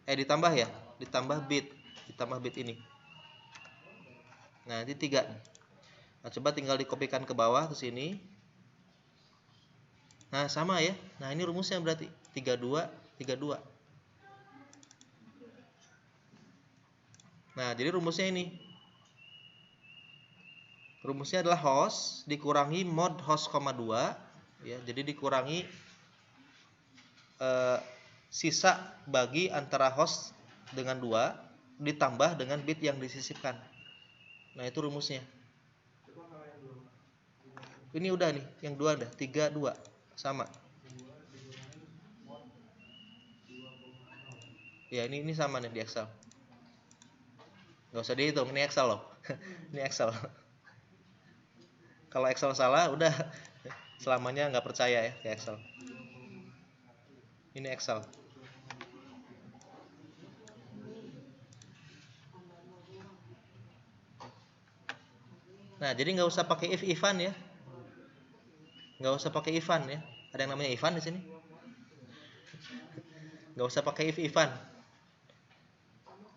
A: ditambah ya, ditambah bit ini. Nah, ini 3. Nah, coba tinggal dikopikan ke bawah ke sini. Nah, sama ya. Nah, ini rumusnya berarti 32, 32. Nah, jadi rumusnya ini. Rumusnya adalah host dikurangi mod host, 2 ya. Jadi dikurangi sisa bagi antara host dengan 2 ditambah dengan bit yang disisipkan. Nah, itu rumusnya. Ini udah nih, yang 2 ada, 3, 2 sama. Ya ini sama nih di Excel. Nggak usah dihitung, ini Excel loh. Ini Excel. Kalau Excel salah, udah selamanya nggak percaya ya ke Excel. Ini Excel. Nah, jadi nggak usah pakai if-ifan ya. Nggak usah pakai ifan ya. Ada yang namanya ifan di sini? Nggak usah pakai if-ifan.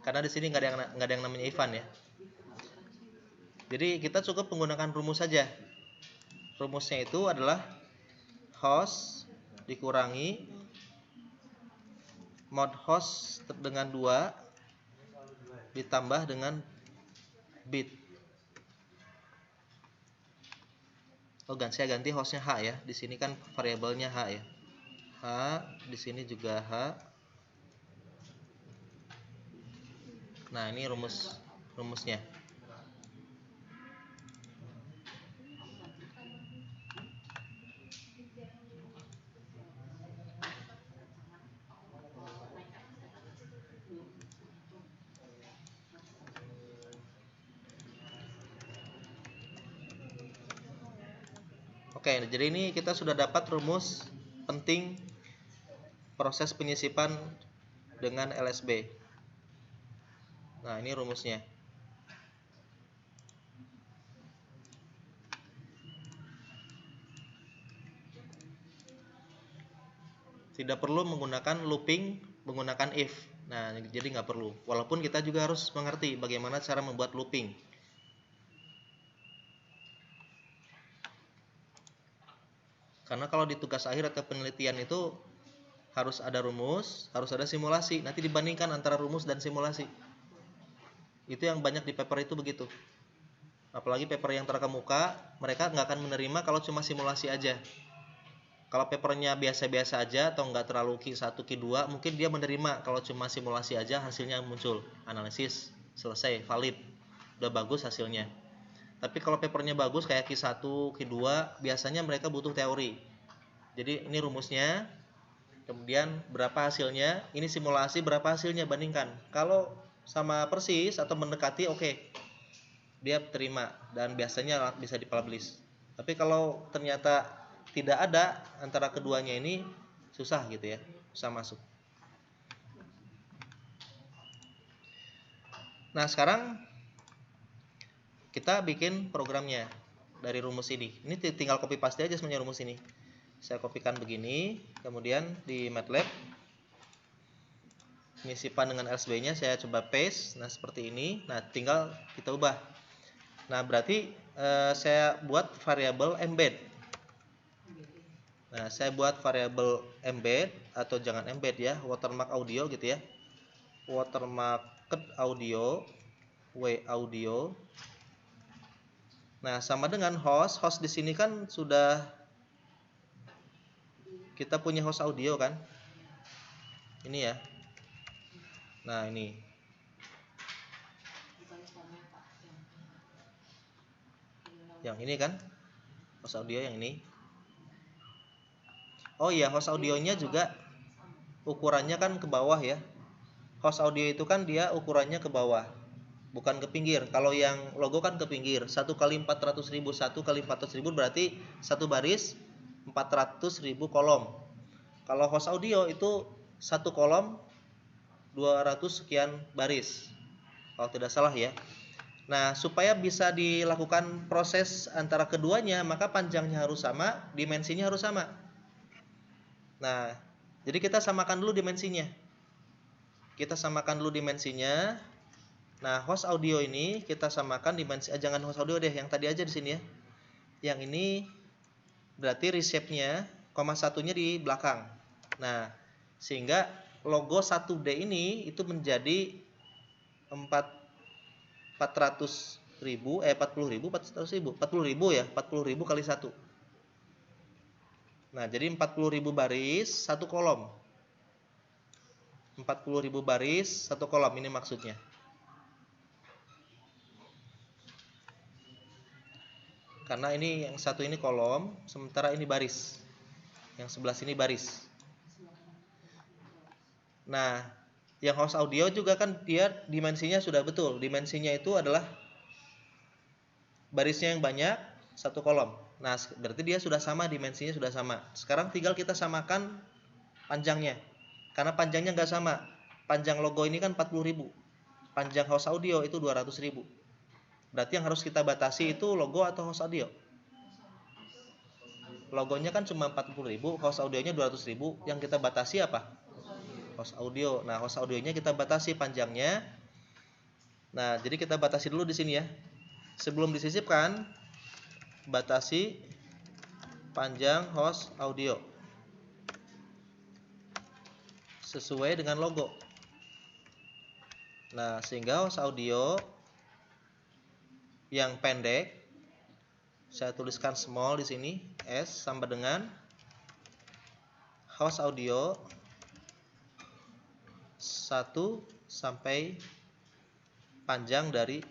A: Karena di sini nggak ada yang namanya ifan ya. Jadi kita cukup menggunakan rumus saja. Rumusnya itu adalah host dikurangi mod host dengan 2 ditambah dengan bit. Oh, saya ganti hostnya H ya. Di sini kan variabelnya H ya. H, di sini juga H. Nah, ini rumusnya. Oke, jadi ini kita sudah dapat rumus penting proses penyisipan dengan LSB. Nah, ini rumusnya. Tidak perlu menggunakan looping, menggunakan if. Nah, jadi nggak perlu. Walaupun kita juga harus mengerti bagaimana cara membuat looping. Karena kalau di tugas akhir atau penelitian itu harus ada rumus, harus ada simulasi. Nanti dibandingkan antara rumus dan simulasi. Itu yang banyak di paper itu begitu. Apalagi paper yang terkemuka, mereka nggak akan menerima kalau cuma simulasi aja. Kalau papernya biasa-biasa aja atau nggak terlalu Q1, Q2, mungkin dia menerima kalau cuma simulasi aja hasilnya muncul. Analisis, selesai, valid. Udah bagus hasilnya. Tapi kalau papernya bagus kayak Q1, Q2, biasanya mereka butuh teori. Jadi ini rumusnya, kemudian berapa hasilnya, ini simulasi berapa hasilnya, bandingkan. Kalau sama persis atau mendekati, oke. Dia terima dan biasanya bisa dipublish. Tapi kalau ternyata tidak ada antara keduanya ini, susah gitu ya, susah masuk. Nah, sekarang kita bikin programnya dari rumus ini. Ini tinggal copy paste aja sebenarnya rumus ini. Saya kopikan begini, kemudian di MATLAB penyisipan dengan LSB-nya saya coba paste. Nah, seperti ini. Nah, tinggal kita ubah. Nah, berarti saya buat variabel embed. Nah, saya buat variabel embed atau jangan embed ya, watermark audio gitu ya. Watermark audio, w audio. Nah, sama dengan host. Host di sini kan sudah kita punya host audio kan? Ini ya. Nah, ini. Yang ini kan? Host audio yang ini. Oh iya, host audionya juga ukurannya kan ke bawah ya. Host audio itu kan dia ukurannya ke bawah, bukan ke pinggir. Kalau yang logo kan ke pinggir. 1 kali 400.000, 1 kali 400.000 berarti satu baris 400.000 kolom. Kalau host audio itu satu kolom 200 sekian baris, kalau tidak salah ya. Nah, supaya bisa dilakukan proses antara keduanya, maka panjangnya harus sama, dimensinya harus sama. Nah, jadi kita samakan dulu dimensinya. Kita samakan dulu dimensinya. Nah, host audio ini kita samakan dimensi, jangan host audio deh, yang tadi aja di sini ya. Yang ini berarti reshape-nya, koma satunya di belakang. Nah, sehingga logo 1D ini itu menjadi 400.000, 40.000, 400.000, 40.000 ya, 40.000 kali 1. Nah, jadi 40.000 baris, satu kolom. 40.000 baris, satu kolom, ini maksudnya. Karena ini yang satu ini kolom, sementara ini baris. Yang sebelah sini baris. Nah, Yang host audio juga kan dia dimensinya sudah betul. Dimensinya itu adalah barisnya yang banyak, satu kolom. Nah, berarti dia sudah sama, dimensinya sudah sama. Sekarang tinggal kita samakan panjangnya. Karena panjangnya nggak sama. Panjang logo ini kan 40.000. Panjang host audio itu 200.000. Berarti yang harus kita batasi itu logo atau host audio? Logonya kan cuma 40.000, host audionya 200.000. Yang kita batasi apa? Host audio. Nah, host audionya kita batasi panjangnya. Nah, jadi kita batasi dulu di sini ya. Sebelum disisipkan, batasi panjang host audio sesuai dengan logo. Nah, sehingga host audio yang pendek saya tuliskan small di sini, S sama dengan host audio 1 sampai panjang dari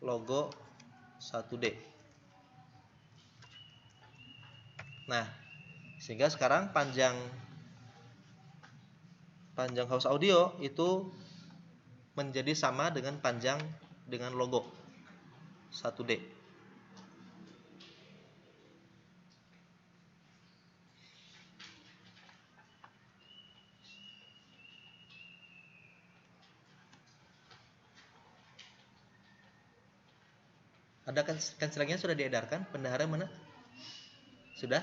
A: logo 1D. Nah, sehingga sekarang panjang host audio itu menjadi sama dengan panjang dengan logo 1D. Ada cancelingnya sudah diedarkan? Bendahara mana? Sudah?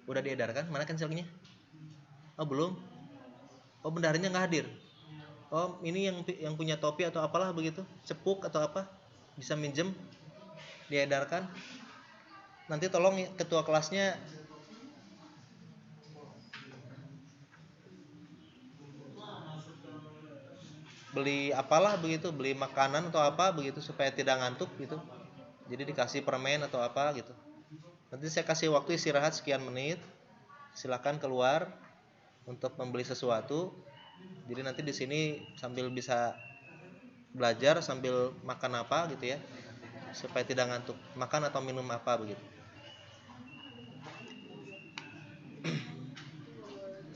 A: Udah diedarkan? Mana cancelingnya? Oh, belum. Oh, bendaharanya nggak hadir. Oh, ini yang punya topi atau apalah begitu? Cepuk atau apa? Bisa minjem? Diedarkan? Nanti tolong ketua kelasnya beli apalah begitu, beli makanan atau apa begitu supaya tidak ngantuk gitu. Jadi dikasih permen atau apa gitu. Nanti saya kasih waktu istirahat sekian menit. Silakan keluar untuk membeli sesuatu. Jadi nanti di sini sambil bisa belajar sambil makan apa gitu ya. Supaya tidak ngantuk. Makan atau minum apa begitu.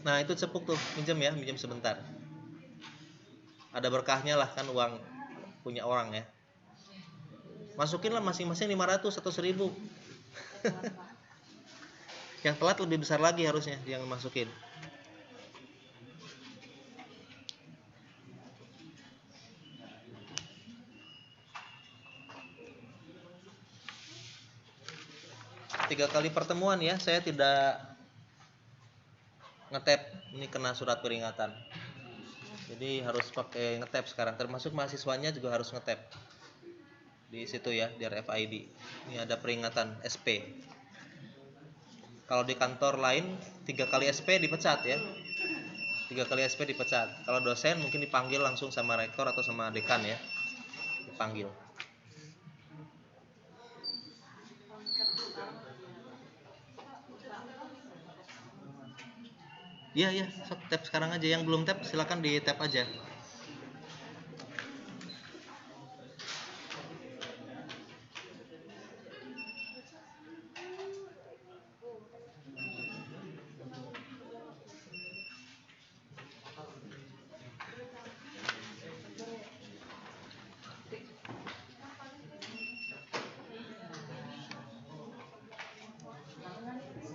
A: Nah, itu cepuk tuh, minjem ya, minjem sebentar. Ada berkahnya lah kan uang punya orang ya. Masukinlah masing-masing 500 atau 1000. Yang telat lebih besar lagi harusnya yang masukin. Tiga kali pertemuan ya, saya tidak ngetap, ini kena surat peringatan. Jadi harus pakai ngetap sekarang, termasuk mahasiswanya juga harus ngetap. Di situ ya, di RFID. Ini ada peringatan SP. Kalau di kantor lain 3 kali SP dipecat ya. 3 kali SP dipecat. Kalau dosen mungkin dipanggil langsung sama rektor atau sama dekan ya. Dipanggil. Iya, sok tap sekarang aja. Yang belum tap silakan di tap aja.